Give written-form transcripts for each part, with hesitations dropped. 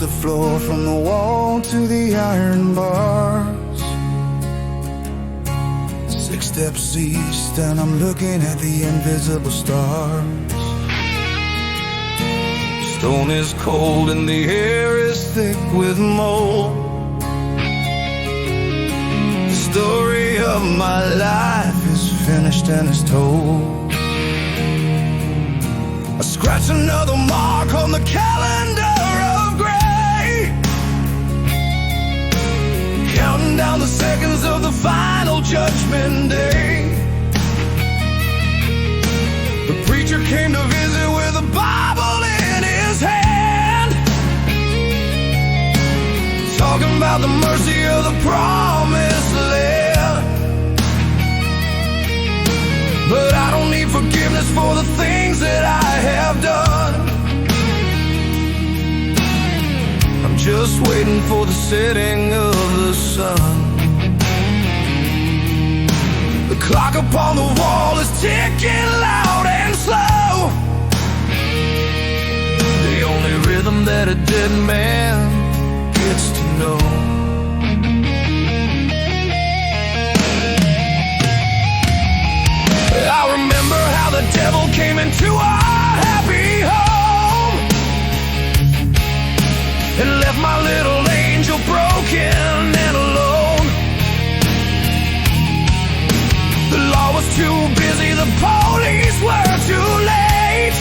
the floor from the wall to the iron bars. 6 steps east and I'm looking at the invisible stars. Stone is cold and the air is thick with mold. The story of my life is finished and is told. I scratch another mark on the calendar of gray, counting down the seconds of the final judgment day. The preacher came to visit with a Bible in his hand, talking about the mercy of the promised land. But I don't need forgiveness for the things that I have done. I'm just waiting for the setting of the sun. The clock upon the wall is ticking loud and slow, the only rhythm that a dead man gets to know. I remember how the devil came into our happy home and left my little angel broken and alone. The law was too busy, the police were too late,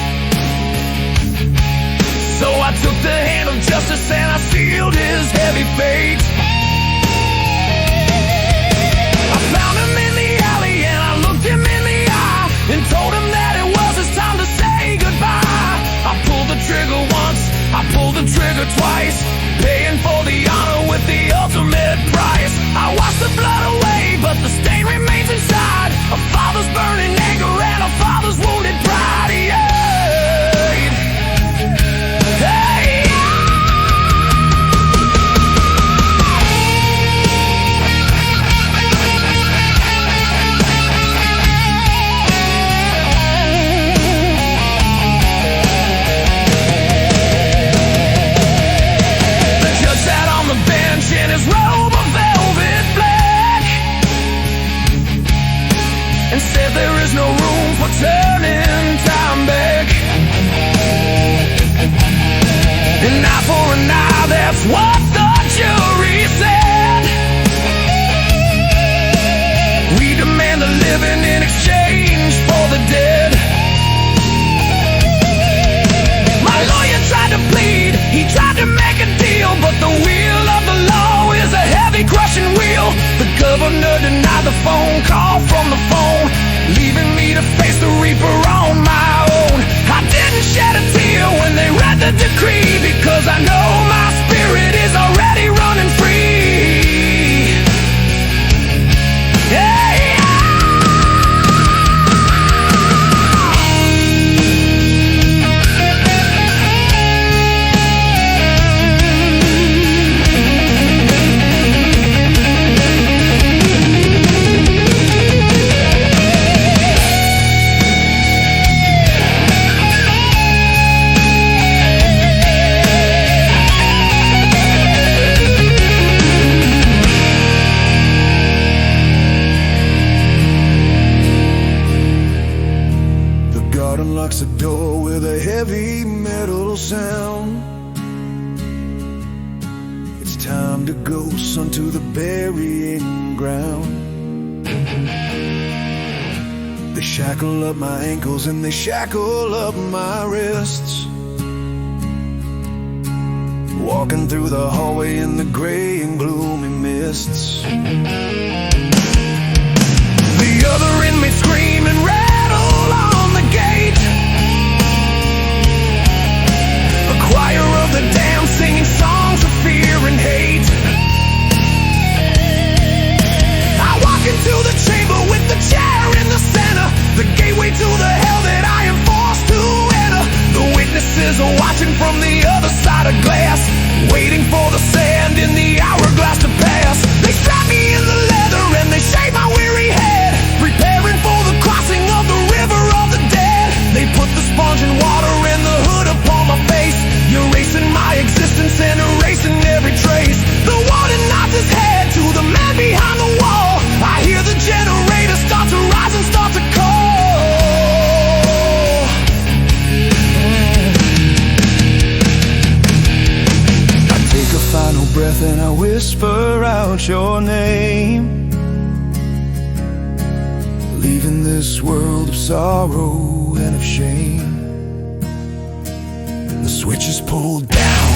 so I took the hand of justice and I sealed his heavy fate. I found him in the alley and I looked him in the eye and told him that it was his time to say goodbye. I pulled the trigger once, I pulled the trigger twice, paying for the honor with the ultimate price. I washed the blood away, but the stain remains inside. A father's burning anger and a father's wounded pride. Yeah. Hey. In his robe of velvet black, and said there is no room for turning time back. An eye for an eye, that's what the jury said. We demand a living in exchange for the dead. My lawyer tried to plead, he tried to make a deal, but the wheel of the law is a heavy crushing wheel. The governor denied the phone call from the phone, leaving me to face the reaper on my own. I didn't shed a tear when they read the decree, because I know my spirit is already running free. Yeah. Unlocks the door with a heavy metal sound. It's time to go, son, to the burying ground. They shackle up my ankles and they shackle up my wrists, walking through the hallway in the gray and gloomy mists. The other inmates scream and rattle on the gate, a choir of the damned singing songs of fear and hate. I walk into the chamber with the chair in the center, the gateway to the hell that I am forced to enter. The witnesses are watching from the other side of glass, waiting for the sand in the hourglass to pass. They strap me in the leather and they shave my weary head, preparing for the crossing of the river of the dead. They put the sponge and water and the hood upon my face, erasing my existence and breath and I whisper out your name, leaving this world of sorrow and of shame. The switch is pulled down,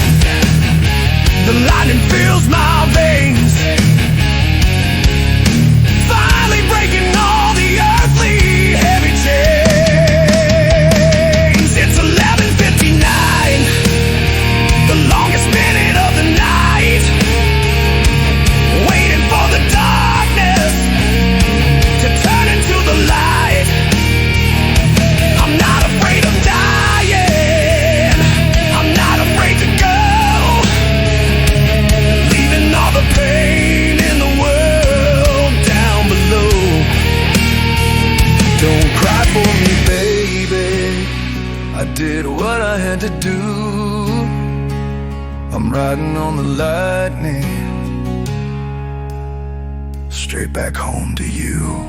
the lightning fills my veins, finally breaking all the earthly heavy chains. It's 11:59, the longest minute of the night, waiting for the darkness to turn into the light. I'm not afraid of dying, I'm not afraid to go, leaving all the pain in the world down below. Don't cry for me, baby, I did what I had to do. I'm riding on the lightning, straight back home to you.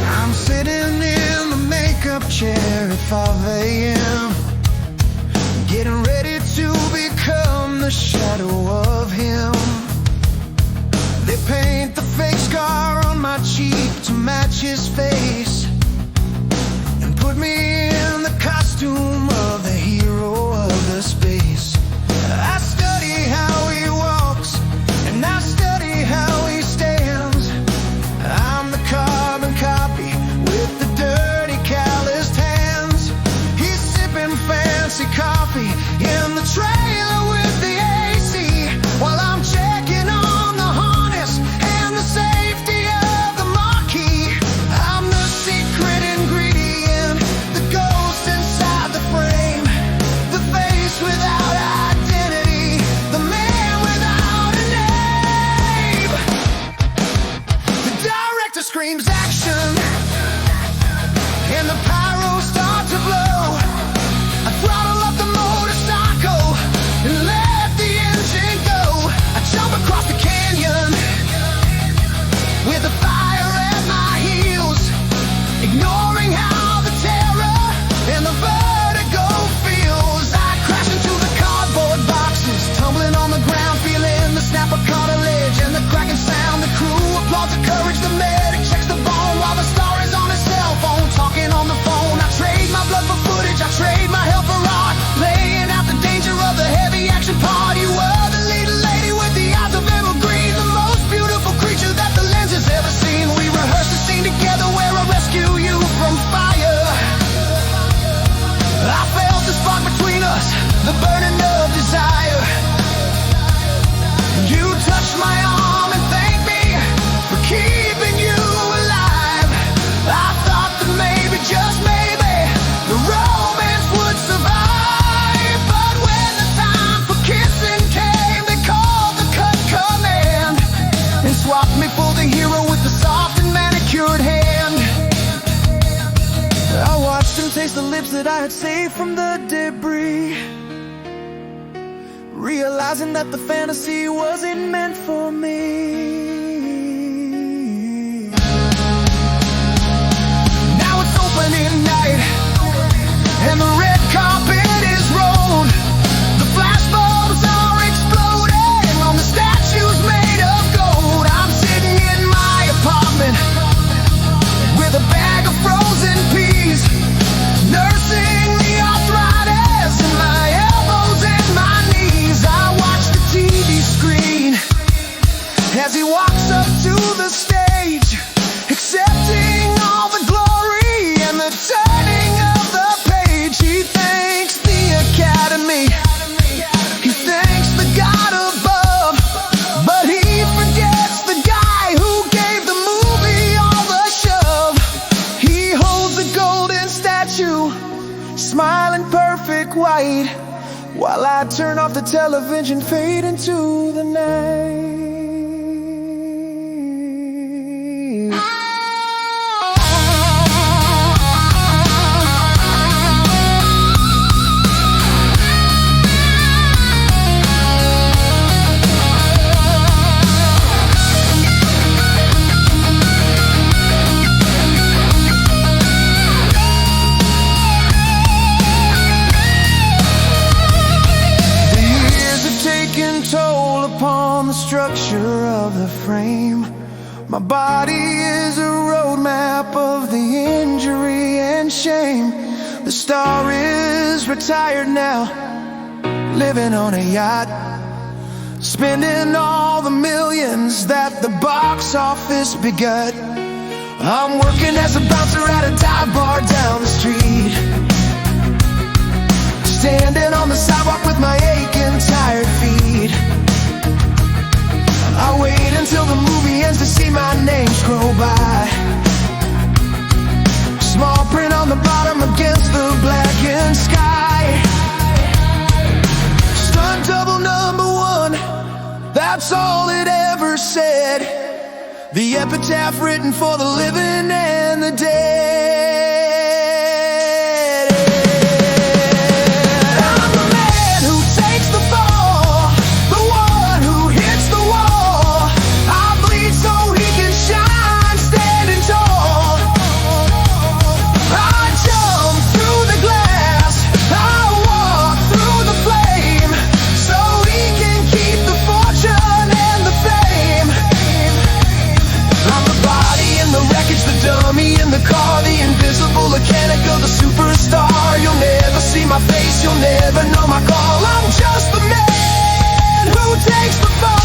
I'm sitting in the makeup chair at 5 a.m., getting ready to become the shadow of him. They paint the fake scar on my cheek to match his face, and put me in the costume of the hero of the space. I study how he walks, and I study how he stands. I'm the carbon copy with the dirty calloused hands. He's sipping fancy coffee in the trailer with the AC, while I'm checking on the harness and the safety of the marquee. I'm the secret ingredient, the ghost inside the frame. lips that I had saved from the debris, realizing that the fantasy wasn't meant for me. Now it's opening night, and the red carpet is rolled. The flashbulbs are exploding on the statues made of gold. I'm sitting in my apartment with a bag of frozen peas, nursing the arthritis in my elbows and my knees. I watch the TV screen as he walks up to the stage, accepting all the glory and the turning of the page. He thanks the Academy, he thanks the God above, but he forgets the guy who gave the movie all the shove. He holds the golden statue, smiling perfect white, while I turn off the television, fade into the night. Toll upon the structure of the frame. My body is a roadmap of the injury and shame. The star is retired now, living on a yacht, spending all the millions that the box office begot. I'm working as a bouncer at a dive bar down the street, standing on the sidewalk with my aching, tired feet. I wait until the movie ends to see my name scroll by. Small print on the bottom against the blackened sky. Stunt double #1, that's all it ever said. The epitaph written for the living and the dead. Mechanical, the superstar. You'll never see my face, you'll never know my call. I'm just the man who takes the fall.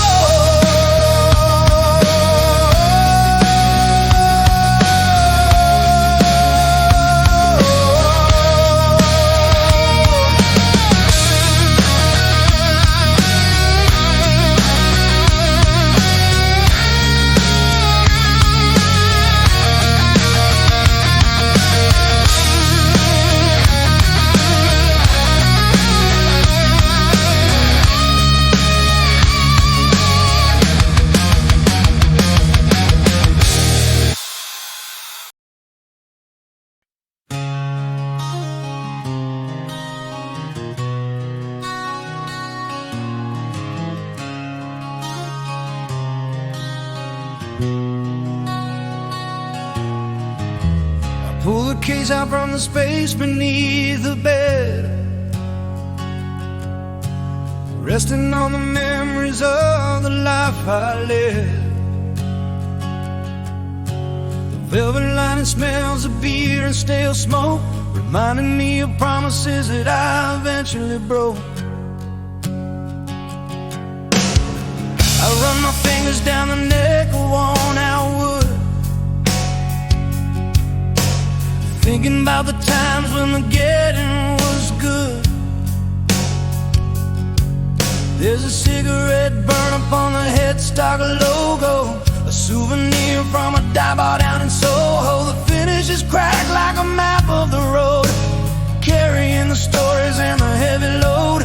Pull the case out from the space beneath the bed, resting on the memories of the life I led. The velvet lining smells of beer and stale smoke, reminding me of promises that I eventually broke. I run my fingers down the neck of worn-out wood, thinking about the times when the getting was good. There's a cigarette burn up on the headstock logo, a souvenir from a dive bar down in Soho. The finish is cracked like a map of the road, carrying the stories and the heavy load.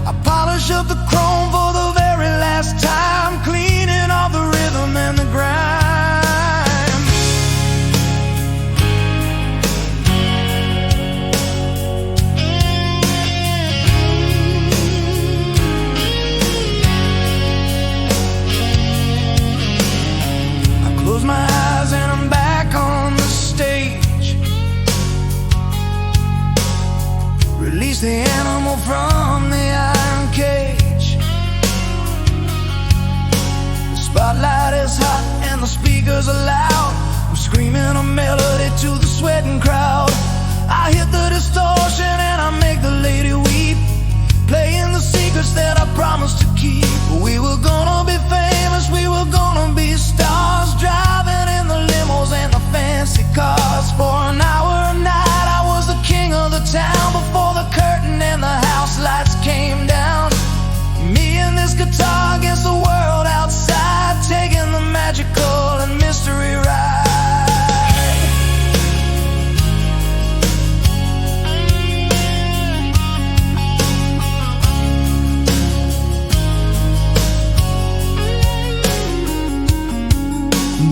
I polish up the chrome for the very last time, cleaning off the rhythm and the grime. release the animal from the iron cage. The spotlight is hot and the speakers are loud. I'm screaming a melody to the sweating crowd. I hit the distortion and I make the lady weep, playing the secrets that I promised to keep. We were gonna be famous, we were gonna be stars, driving in the limos and the fancy cars. For an hour a night I was the king of the town, before the curtain and the house lights came down. Me and this guitar against the world outside, taking the magical and mystery ride.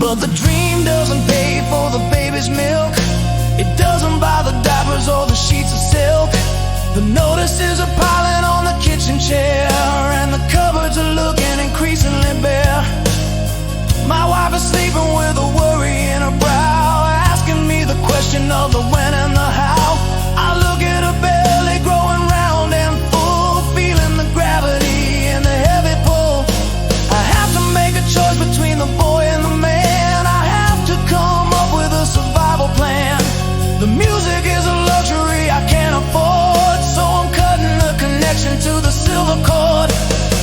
But the dream doesn't pay for the baby's milk. It doesn't buy the diapers or the sheets of silk. The notices are piling on the kitchen chair, and the cupboards are looking increasingly bare. My wife is sleeping with a worry in her brow, asking me the question of the when and the how. I look at her belly growing round and full, feeling the gravity and the heavy pull. I have to make a choice between the boy and the man. Come up with a survival plan. The music is a luxury I can't afford, so I'm cutting the connection to the silver cord.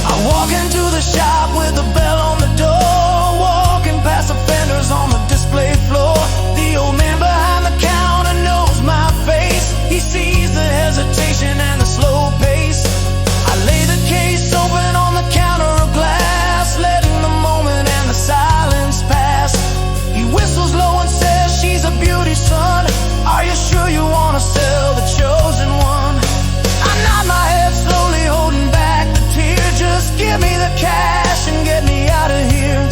I walk into the shop with the bell on the door, walking past the fenders on the display floor. The old man behind the counter knows my face. He sees the hesitation and the slow pace. I lay the case open on the counter of glass, letting the moment and the silence pass. He whistles low and says, she's a beauty, son. Are you sure you wanna sell the chosen one? I nod my head slowly, holding back the tear. Just give me the cash and get me out of here.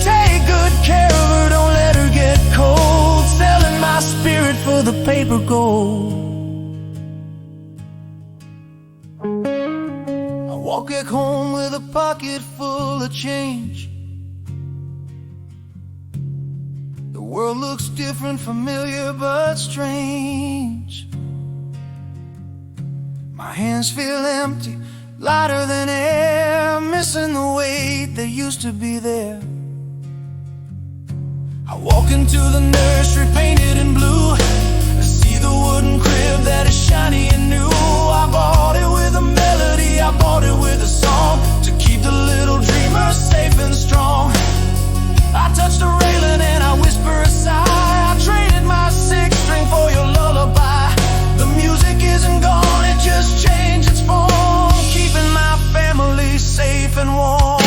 Take good care of her, don't let her get cold. Selling my spirit for the paper gold. I walk back home with a pocket full of change. The world looks different, familiar but strange. My hands feel empty, lighter than air, missing the weight that used to be there. I walk into the nursery painted in blue. I see the wooden crib that is shiny and new. I bought it with a melody, I bought it with a song, to keep the little dreamer safe and strong. I touch the railing and I whisper a sigh. I traded my sixth string for your lullaby. The music isn't gone, it just changed its form, keeping my family safe and warm.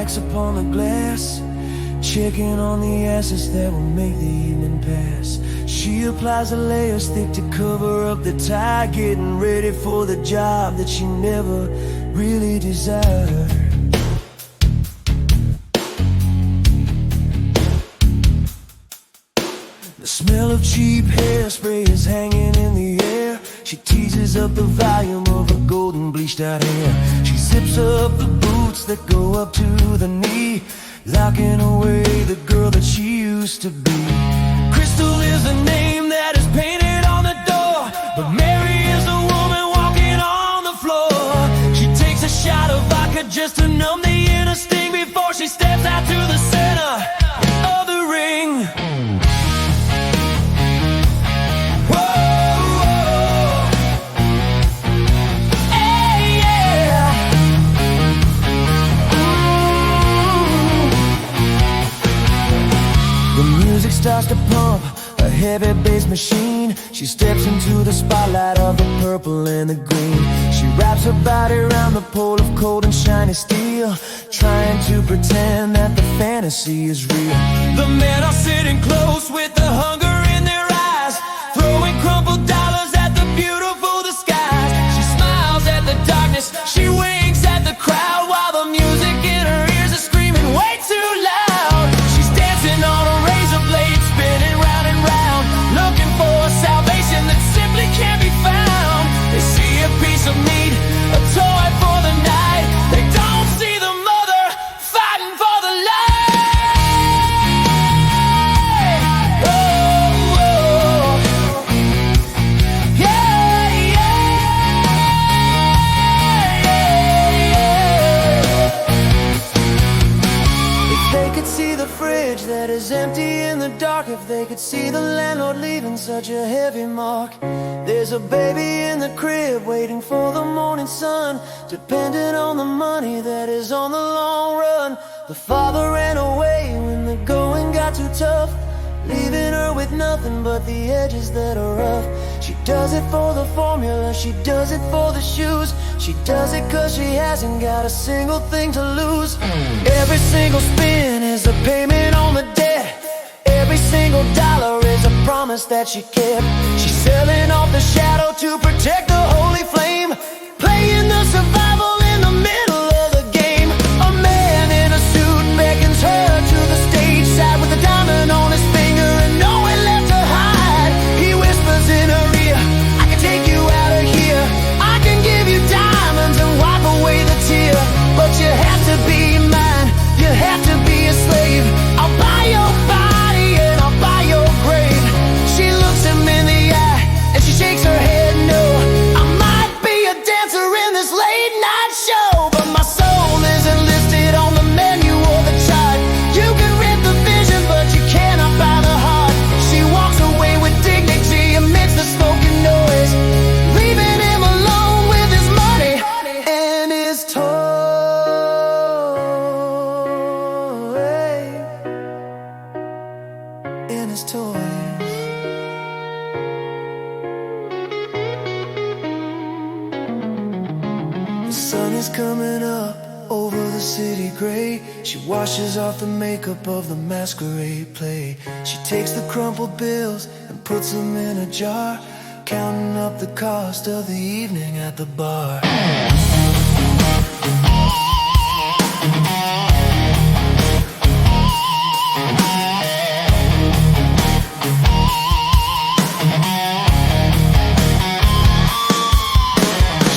wax upon the glass, checking on the assets that will make the evening pass. She applies a layer thick to cover up the tie, getting ready for the job that she never really desired. The smell of cheap hairspray is hanging in the air. She teases up the volume of her golden bleached out hair. She zips up the boots that go up to the knee, locking away the girl that she used to be. Crystal is the name that is painted on the door, but Mary is the woman walking on the floor. She takes a shot of vodka just to numb the inner sting before she steps out to the center of the ring. Starts to pump a heavy bass machine. She steps into the spotlight of the purple and the green. She wraps her body around the pole of cold and shiny steel, trying to pretend that the fantasy is real. The men are sitting close with the hunger in their eyes, throwing crumpled dollars at the beautiful skies. She smiles at the darkness, she winks at the crowd, while the music in her ears is screaming way too loud. She's dancing on a razor blade, spinning round and round, looking for a salvation that simply can't be found. They see a piece of meat, a toy for the night. They don't see the mother fighting for the light. Oh, oh. Yeah, yeah. If they could see the fridge that is empty in the dark, if they could see the landlord leaving such a heavy mark. There's a baby in the crib waiting for the morning sun, dependent on the money that is on the long run. The father ran away when the going got too tough, leaving her with nothing but the edges that are rough. She does it for the formula, she does it for the shoes. She does it cause she hasn't got a single thing to lose. Every single spin is a payment on the debt. Every single dollar is a promise that she kept. She's selling off the shadow to protect the holy flame, playing the survival in the middle of the game. A man in a suit beckons her to the stage side with a diamond on his finger and nowhere left to hide. He whispers in her ear, I can take you out of here, I can give you diamonds and wipe away the tear, but you have to be mine, you have to be a slave. I'll buy your body and I'll buy your grave. She looks him in the eye and she shakes her head no. I might be a dancer in this late night show, but my soul isn't listed on the menu or the chart. You can rent the vision, but you cannot buy the heart. She walks away with dignity amidst the smoking noise, leaving him alone with his money and his toy. And his toys. The sun is coming up over the city gray. She washes off the makeup of the masquerade play. She takes the crumpled bills and puts them in a jar, counting up the cost of the evening at the bar.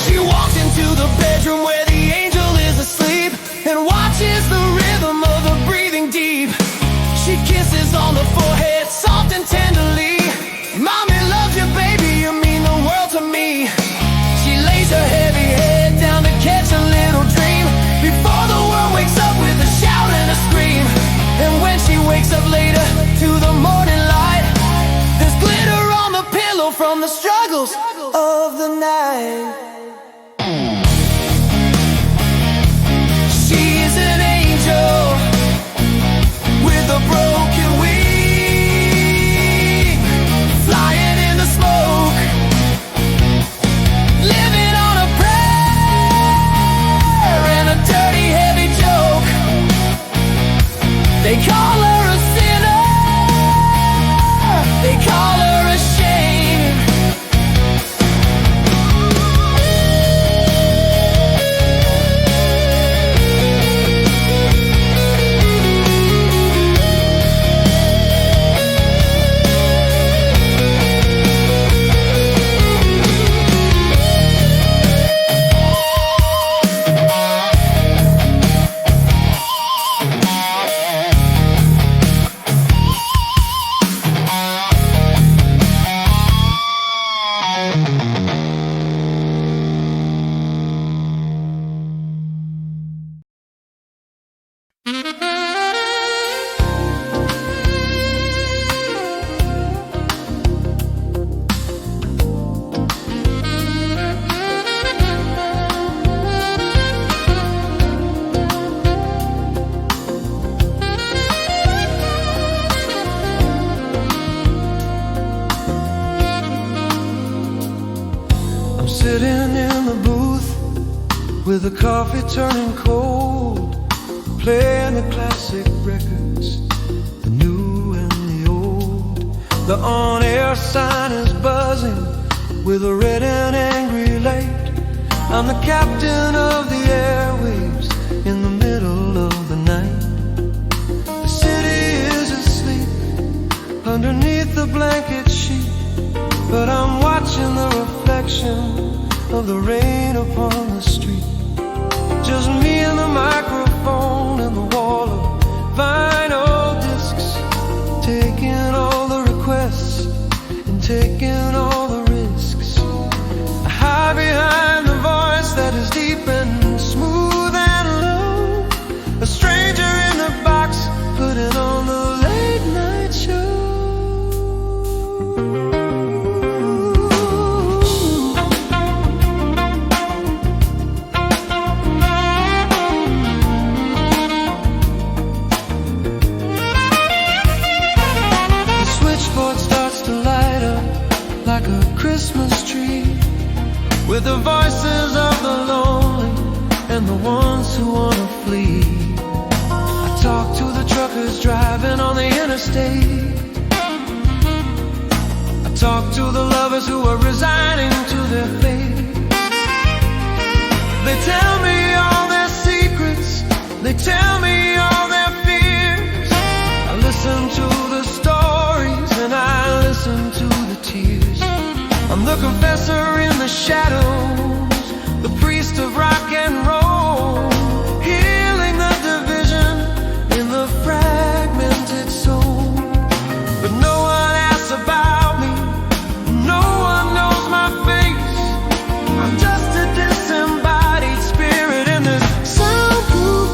She walks into the bedroom where the angel is asleep and watches the rhythm of her breathing deep. She kisses on the forehead soft and tenderly. Mommy loves you, baby, you mean the world to me. She lays her heavy head down to catch a little dream before the world wakes up with a shout and a scream. And when she wakes up later to the morning light, there's glitter on the pillow from the struggles of the night. She's an angel with a broken wing, flying in the smoke, living on a prayer and a dirty heavy joke. with the coffee turning cold, playing the classic records, the new and the old. The on-air sign is buzzing with a red and angry light. I'm the captain of the airwaves in the middle of the night. The city is asleep underneath the blanket sheet, but I'm watching the reflection of the rain upon the street. Just me and the microphone and the wall of vinyl discs, taking all the requests and taking all the risks. I hide behind the voice that is deep and smooth and low, a stranger in the box putting on the late night show. Christmas tree with the voices of the lonely and the ones who wanna flee. I talk to the truckers driving on the interstate. I talk to the lovers who are resigning to their fate. They tell me all their secrets, they tell me all their fears. I listen to the stories and I listen to the tears. I'm the confessor in the shadows, the priest of rock and roll, healing the division in the fragmented soul. But no one asks about me, no one knows my face. I'm just a disembodied spirit in this soundproof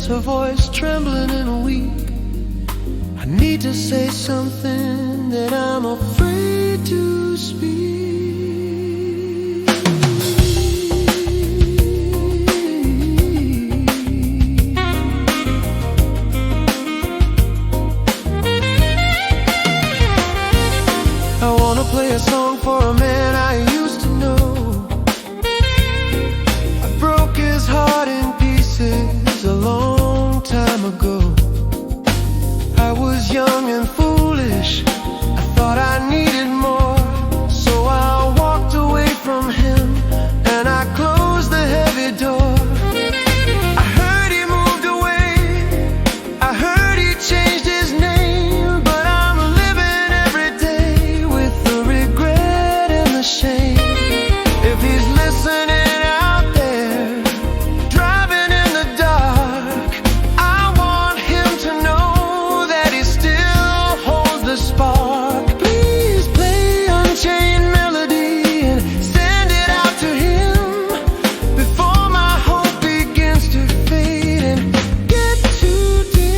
her voice trembling and weak. I need to say something that I'm afraid to speak. I wanna play a song for a man I used to know. I broke his heart in pieces a long time ago. I was young and foolish, I thought I needed more. So I walked away from him and I closed the heavy door. I heard he moved away, I heard he changed his name, but I'm living every day with the regret and the shame. If he's listening out there, driving in the dark, I want him to know that he still holds the spark. Please play Unchained Melody and send it out to him before my hope begins to fade and get too dim.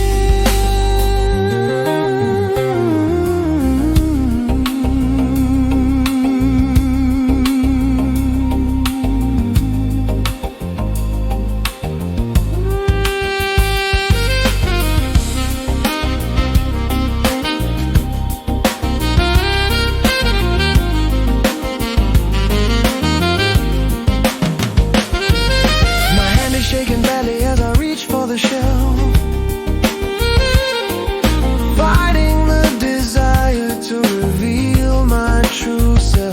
My hand is shaking badly as I reach for the shelf, fighting the desire to reveal my true self.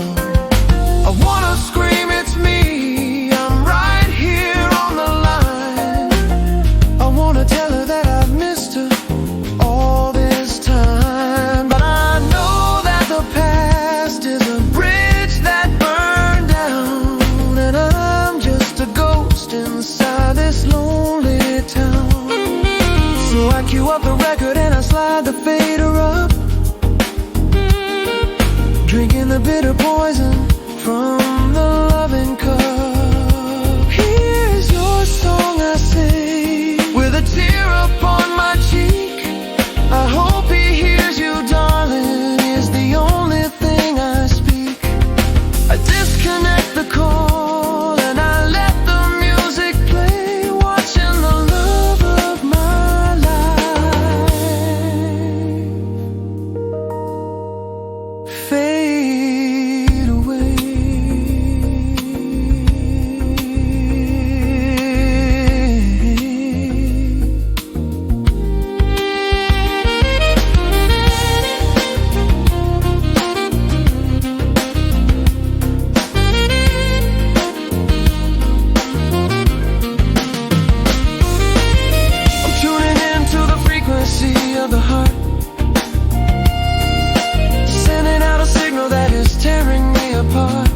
up the record and I slide the fader up, drinking the bitter poison from the loving cup. Here's your song I sing, with a tear upon my cheek. I hope he hears you, darling, is the only thing I speak. I disconnect the call and I let the music play, watching the love of my life fade away. Of the heart, sending out a signal that is tearing me apart.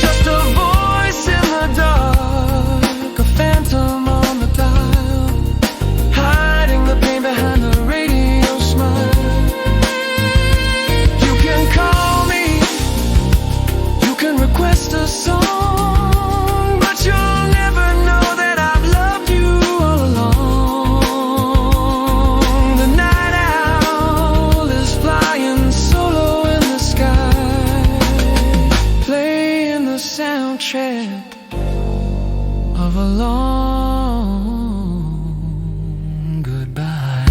Just a voice in the dark, a phantom on the dial, hiding the pain behind the radio smile. You can call me, you can request a song, but you'll never know that I've loved you all along. Of a long goodbye.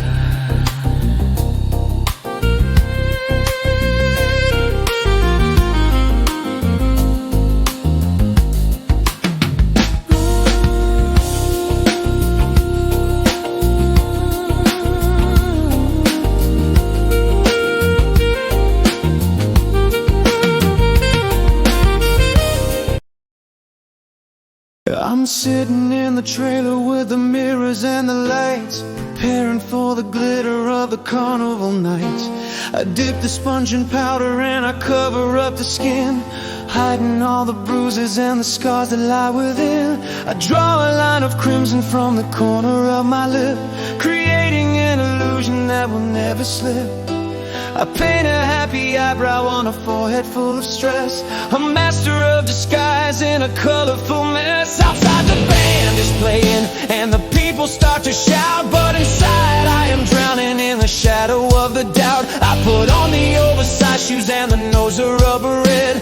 I'm sitting in the trailer with the mirrors and the lights, preparing for the glitter of the carnival night. I dip the sponge in powder and I cover up the skin, hiding all the bruises and the scars that lie within. I draw a line of crimson from the corner of my lip, creating an illusion that will never slip. I paint a happy eyebrow on a forehead full of stress, a master of disguise in a colorful mess. Outside the band is playing and the people start to shout, but inside I am drowning in the shadow of the doubt. I put on the oversized shoes and the nose of rubber red,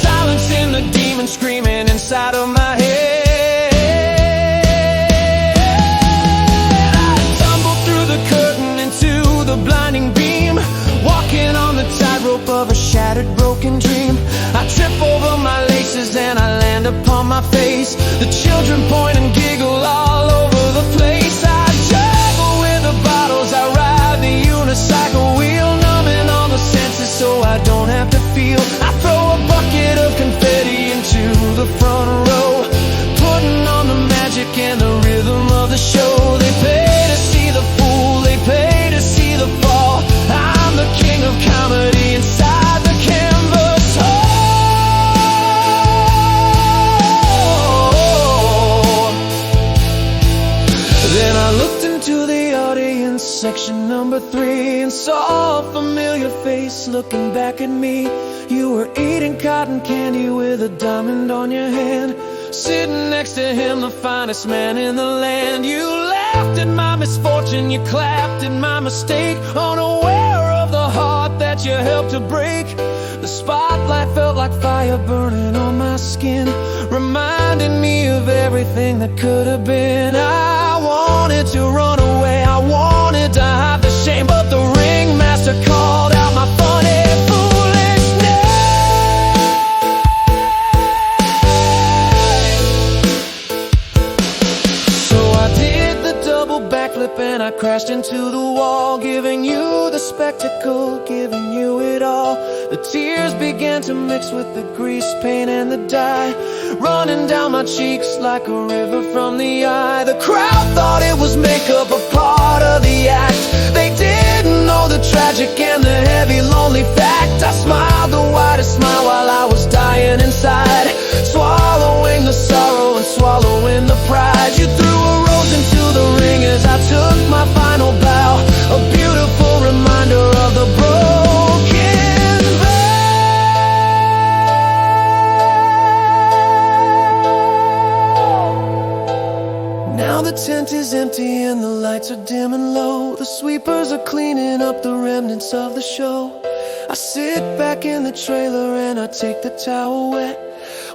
silencing the demon screaming inside of my head. I tumble through the curtain into the blinding beam, walking on the tightrope of a shattered, broken dream. I trip over my laces and I land upon my face. The children point and giggle all over the place. I juggle with the bottles, I ride the unicycle wheel, numbing all the senses so I don't have to feel. I throw a bucket of confetti into the front row, putting on the magic and the rhythm of the show. They pay to see the fool, they pay to see the fall. I'm the king of comedy inside the canvas. Oh, then I looked into the audience section number 3 and saw a familiar face looking back at me. You were eating cotton candy with a diamond on your hand, sitting next to him, the finest man in the land. You laughed at my misfortune, you clapped at my mistake, unaware of the heart that you helped to break. The spotlight felt like fire burning on my skin, reminding me of everything that could have been. I wanted to run away, I wanted to hide the shame, but the ringmaster called out my funny foolishness. So I did the double backflip and I crashed into the wall, giving you the spectacle, giving you it all. The tears began to mix with the grease paint and the dye, running down my cheeks like a river from the eye. The crowd thought it was makeup, a part of the act. They didn't know the tragic and the heavy, lonely fact. I smiled the widest smile while I was dying inside, swallowing the sorrow and swallowing the pride. You threw a rose into the ring as I took Now the tent is empty and the lights are dim and low. The sweepers are cleaning up the remnants of the show. I sit back in the trailer and I take the towel wet,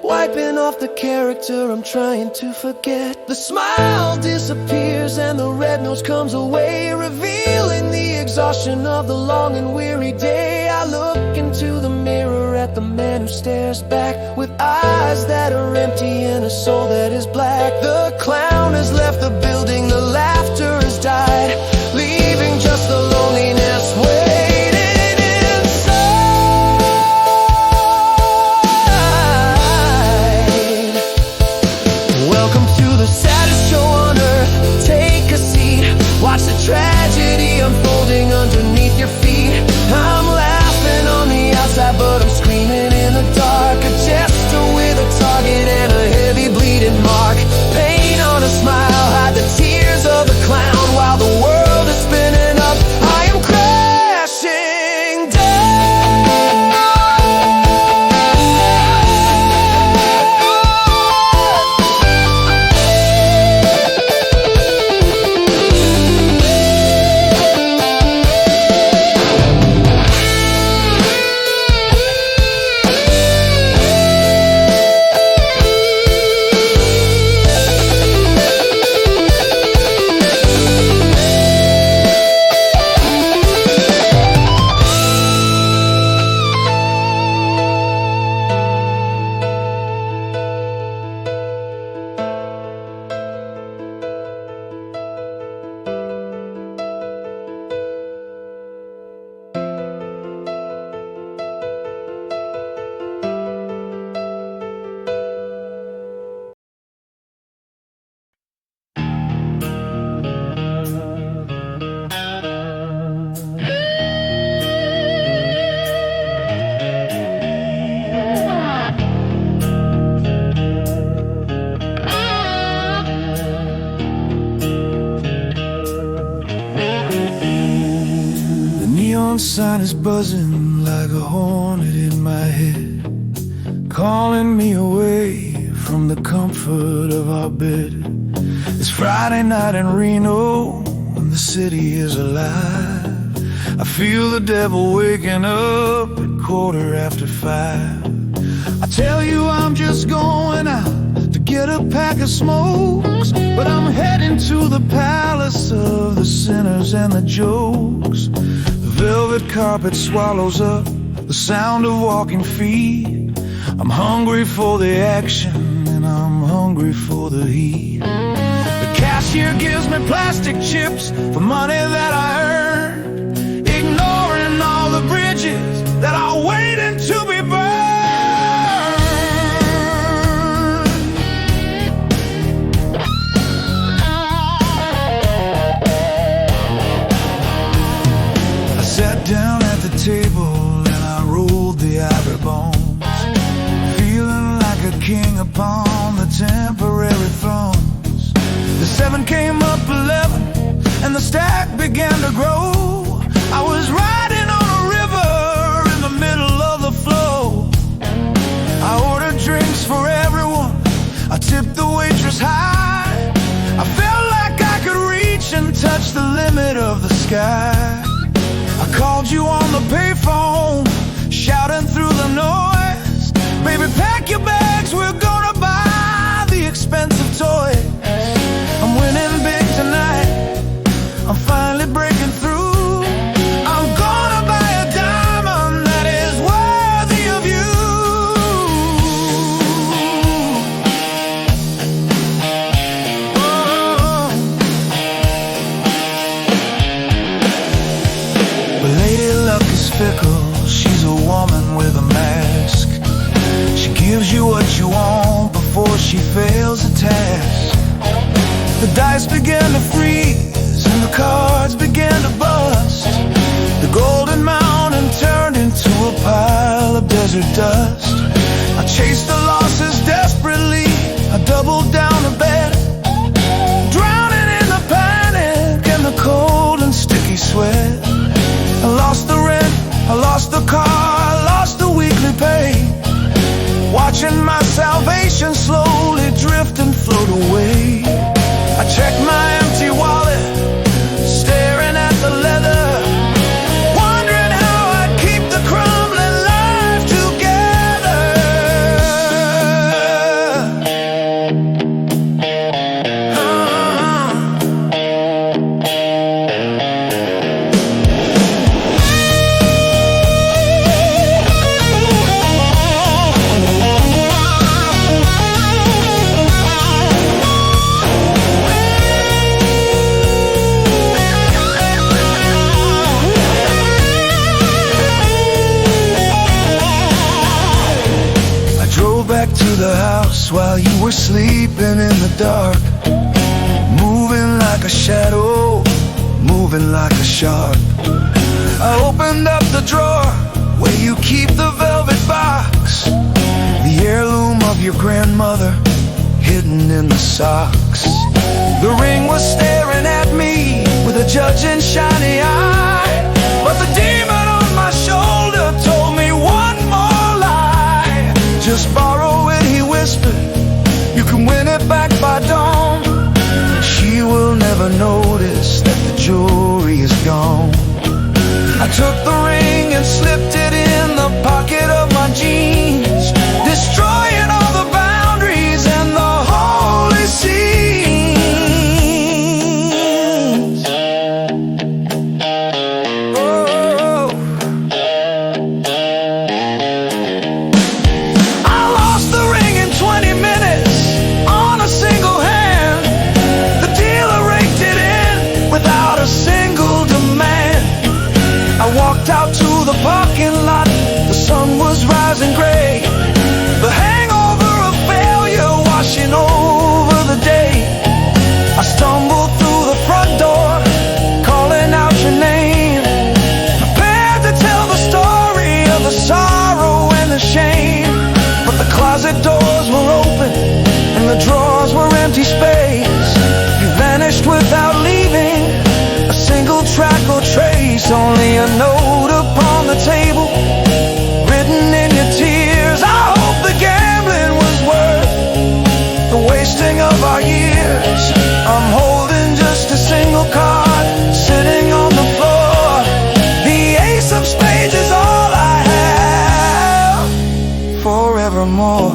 wiping off the character I'm trying to forget. The smile disappears and the red nose comes away, revealing the exhaustion of the long and weary day. I look into the mirror at the man who stares back, with eyes that are empty and a soul that is black. The clown has left the building, the laughter has died, leaving just the loneliness waiting inside. Welcome to the saddest show on earth. Take a seat, watch the tragedy unfolding underneath your feet. I'm laughing on the outside, but I'm screaming in the dark. A jester with a target and a heavy bleeding mark. Pain on a smile, hide the tears of the clown. While the world is spinning up, I am crashing down. The sign is buzzing like a hornet in my head, calling me away from the comfort of our bed. It's Friday night in Reno and the city is alive. I feel the devil waking up at 5:15. I tell you I'm just going out to get a pack of smokes, but I'm heading to the palace of the sinners and the jokes. The velvet carpet swallows up the sound of walking feet. I'm hungry for the action and I'm hungry for the heat. The cashier gives me plastic chips for money that I earned, ignoring all the bridges that are waiting to be burned. I sat down at the table and I rolled the ivory bones, feeling like a king upon the temporary thrones. The 7 came up 11 and the stack began to grow. I was riding on a river in the middle of the flow. I ordered drinks for everyone, I tipped the waitress high. I felt like I could reach and touch the limit of the sky. I called you on the payphone, shouting through the noise, baby, pack your bags, we're gonna buy the expensive toys. I'm winning big tonight, I'm finally breaking through. I'm gonna buy a diamond that is worthy of you. Oh. But Lady Luck is fickle, she's a woman with a mask. She gives you what you want before she fails a task. The dice began to freeze and the cards began to bust. The golden mountain turned into a pile of desert dust. I chased the losses desperately, I doubled down to bed, drowning in the panic and the cold and sticky sweat. I lost the rent, I lost the car, I lost the weekly pay, watching my salvation slowly drift and float away. I checked while you were sleeping in the dark, moving like a shadow, moving like a shark. I opened up the drawer where you keep the velvet box, the heirloom of your grandmother hidden in the socks. The ring was staring at me with a judging shiny eye, but the demon on my shoulder told me one more lie. Just borrow it, he whispered, you can win it back by dawn. She will never notice that the jewelry is gone. I took the ring and slipped it in the pocket of my jeans, destroying all the boundaries and the holy scenes. Oh, I lost the ring in 20 minutes on a single hand. The dealer raked it in without a single demand. I walked out to the parking lot, the sun was rising gray, the hangover of failure washing over the day. I stumbled through the front door, calling out your name, prepared to tell the story of the sorrow and the shame. But the closet doors were open and the drawers were empty space. You vanished without leaving a single track or trace, only a note upon the table, written in your tears. I hope the gambling was worth the wasting of our years. I'm holding just a single card, sitting on the floor. The ace of spades is all I have forevermore.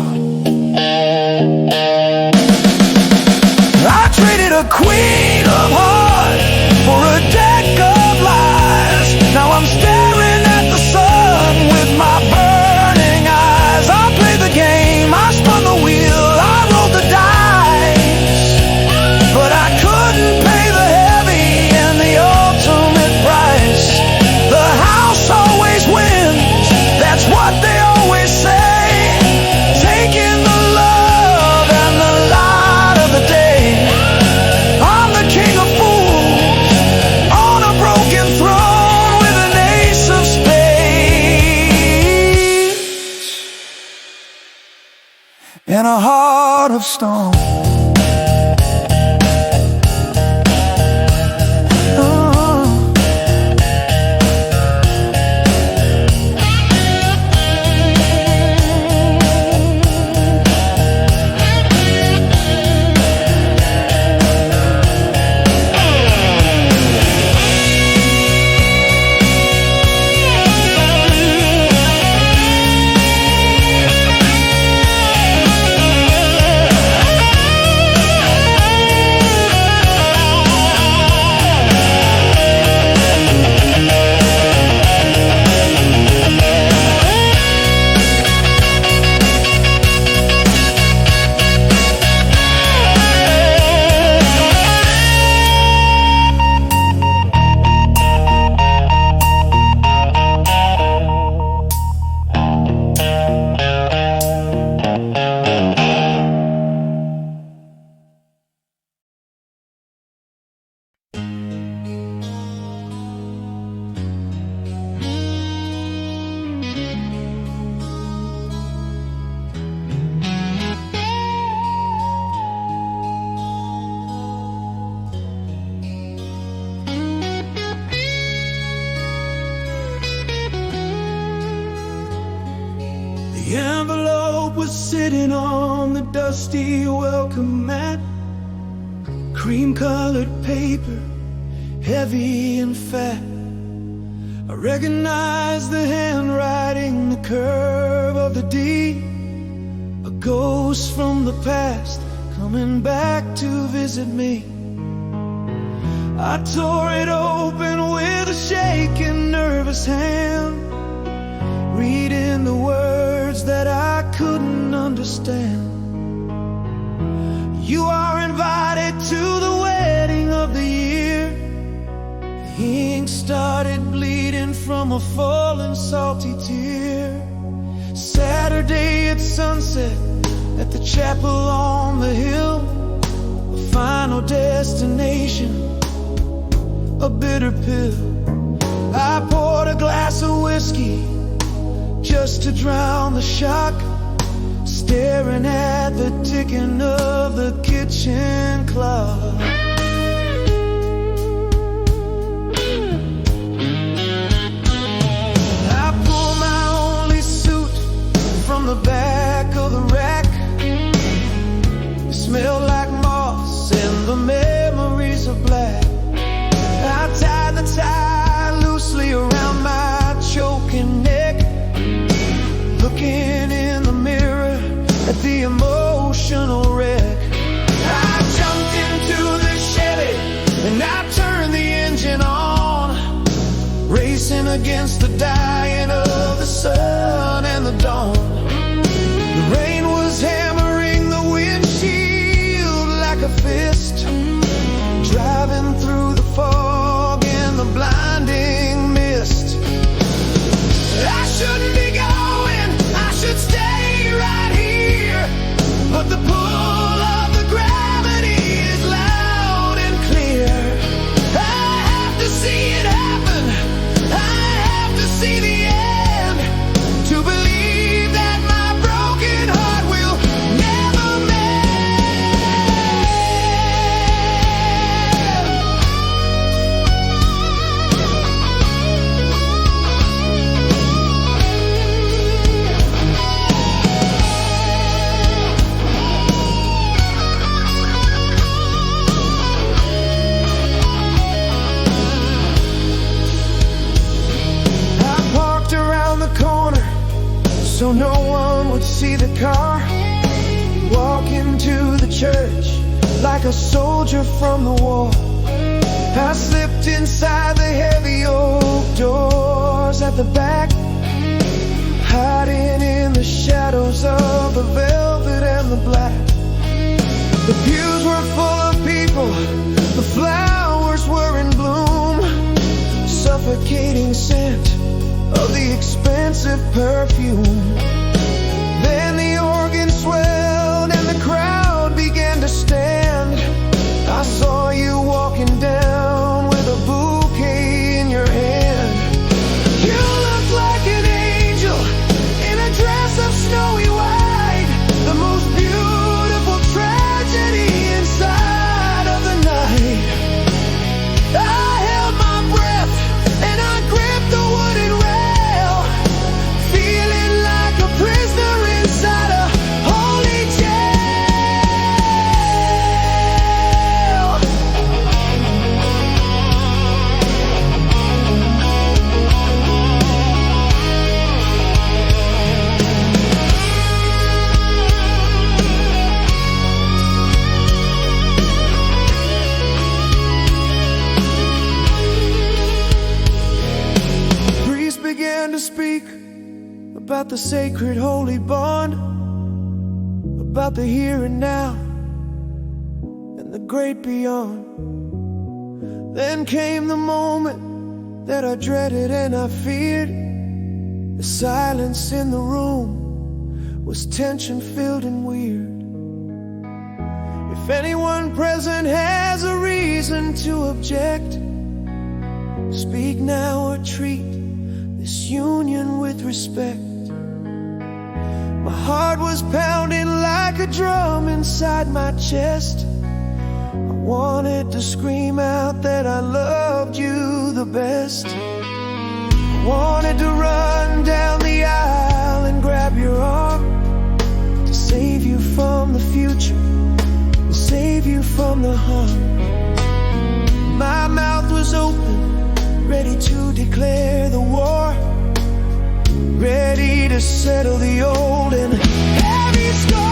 I traded a queen of hearts for a deck of lies. Now I'm staring at the sun with my burning eyes. I played the game, I spun the wheel, I rolled the dice, but I couldn't pay the heavy and the ultimate price. The house always wins, that's what they always say, taking the love and the light of the day. I'm the king of fools on a broken throne with an ace of spades and a heart of stone. The envelope was sitting on the dusty welcome mat, cream-colored paper, heavy and fat. I recognized the handwriting, the curve of the D, a ghost from the past coming back to visit me. I tore it open with a shaking, nervous hand, reading the words that I couldn't understand. You are invited to the wedding of the year. The ink started bleeding from a falling salty tear. Saturday at sunset, at the chapel on the hill, a final destination, a bitter pill. I poured a glass of whiskey just to drown the shock, staring at the ticking of the kitchen clock. I pull my only suit from the back of the rack. It smelled like moss and the memories of black. I tied the tie loosely around my choking neck, looking in the mirror at the emotional wreck. I jumped into the Chevy and I turned the engine on, racing against the dying of the sun and the dawn. The rain was hammering the windshield like a fist, driving through the fog and the blinding mist. I shouldn't be going, I should stay right here, but the pull of the gravity is loud and clear. I have to see it happen, I have to see the end, to believe that my broken heart will never so no one would see the car. Walk into the church like a soldier from the war. I slipped inside the heavy oak doors at the back, hiding in the shadows of the velvet and the black. The pews were full of people, the flowers were in bloom, suffocating scent of the expensive perfume. Then the organ swelled and the crowd began to stand. I saw you walking down with a bouquet in your hand. You looked like an angel in a dress of snowy white, the most beautiful tragedy inside of the night. I held my breath and I gripped the wooden rail, feeling like a prisoner inside a holy jail. The priest began to speak about the sacred holy bond, about the here and now and the great beyond. Then came the moment that I dreaded and I feared. The silence in the room was tension-filled and weird. If anyone present has a reason to object, speak now or treat this union with respect. My heart was pounding like a drum inside my chest. I wanted to scream out that I loved you the best. I wanted to run down the aisle and grab your arm, to save you from the future and save you from the harm. My mouth was open, ready to declare the war, ready to settle the old and heavy score.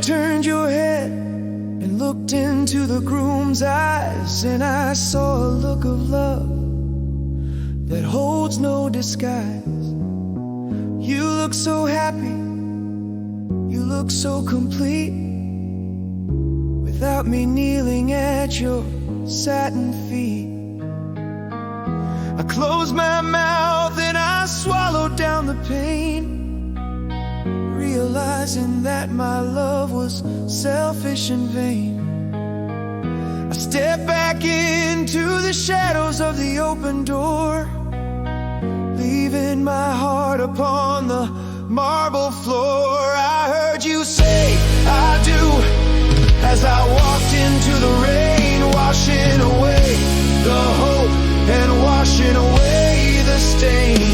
Turned your head and looked into the groom's eyes, and I saw a look skies. You look so happy, you look so complete, without me kneeling at your satin feet. I closed my mouth and I swallowed down the pain, realizing that my love was selfish and vain. I stepped back into the shadows of the open door, leaving my heart upon the marble floor. I heard you say I do as I walked into the rain, washing away the hope and washing away the stain.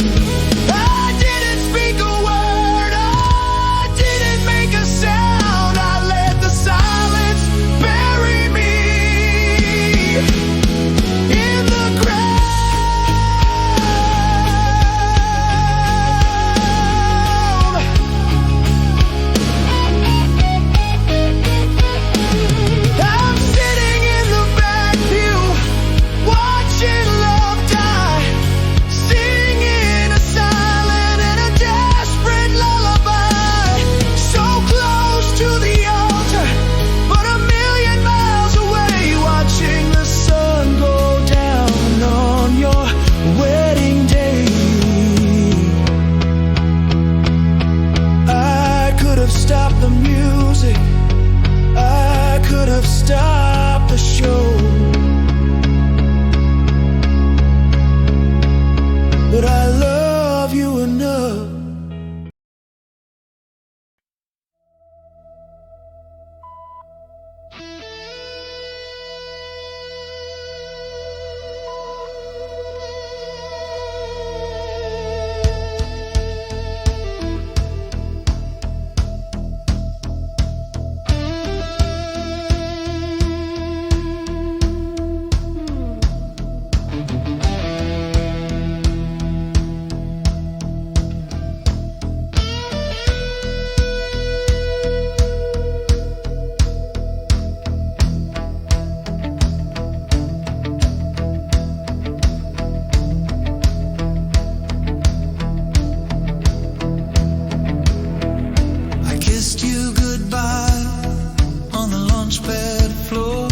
I didn't speak a word, I didn't make a sound. I let the silence bury me in the ground. I'm sitting in the back pew, watching love die, singing a silent and a desperate lullaby. So close to the altar, but a million miles away, watching the sun go down on your wedding day. I could have stopped the music, I could have stopped the show, but I love you enough. I kissed you goodbye on the launch pad floor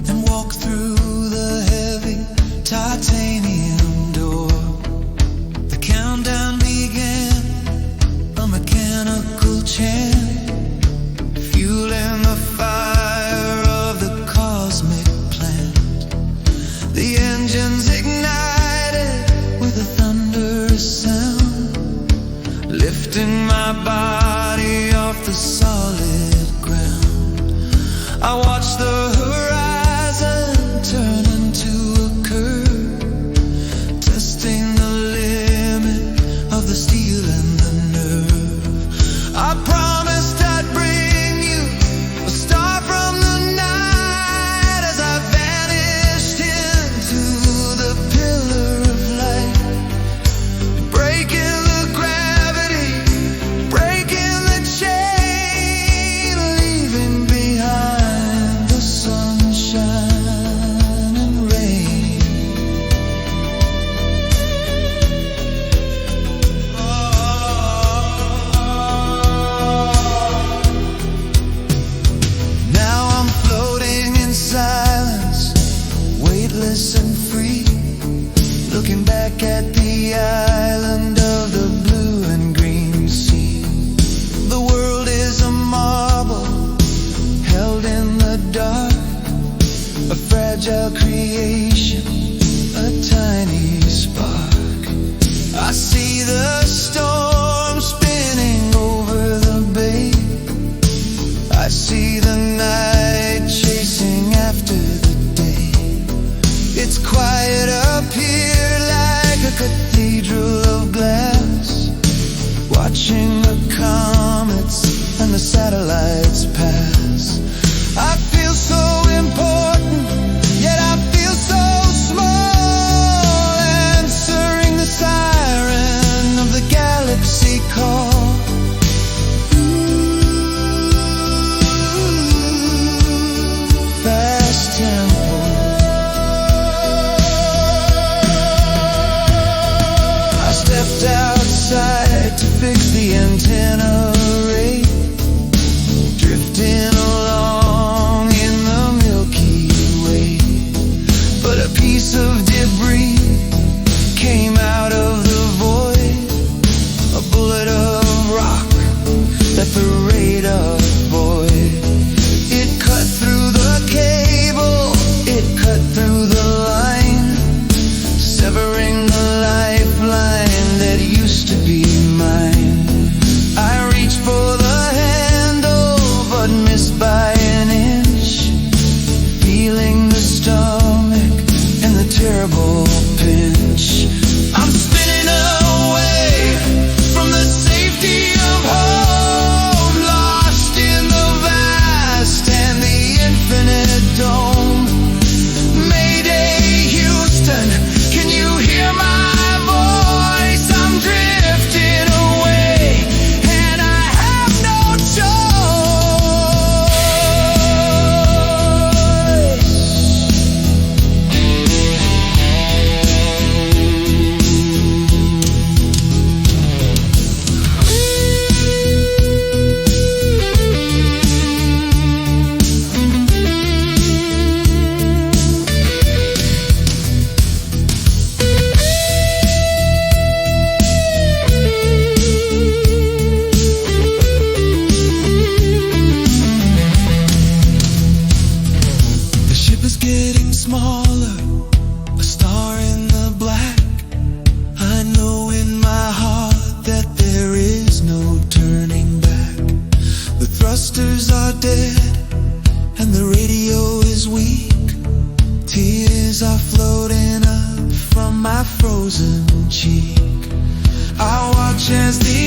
and walked through the heavy titanium door. The countdown began, a mechanical chant, fueling the fire of the cosmic plant. The engines ignited with a thunderous sound, lifting my body off the solid ground. I watched the horizon turn into a curve, testing the limit of the steel and the nerve. I promised I'd bring you a star from the night as I vanished into the pillar of light, breaking the gravity, breaking the chain, leaving behind stepped outside to fix the antenna array, drifting along in the Milky Way. But a piece of debris came out of the void, a bullet of rock that the radar void. It cut through the cable, it cut through the line, severing the lifeline that used to be mine. I reached for the handle, but missed by an inch, feeling the stomach and the terrible pinch. I'm spinning away from the safety of home, lost in the vast and the infinite dome. Mayday, Houston, can you hear my voice? I'm drifting away and I have no choice. The ship is getting smaller, a star in the black. I know in my heart that there is no turning back. The thrusters are dead and the radio is weak. Tears are floating up from my frozen cheek. I watch as the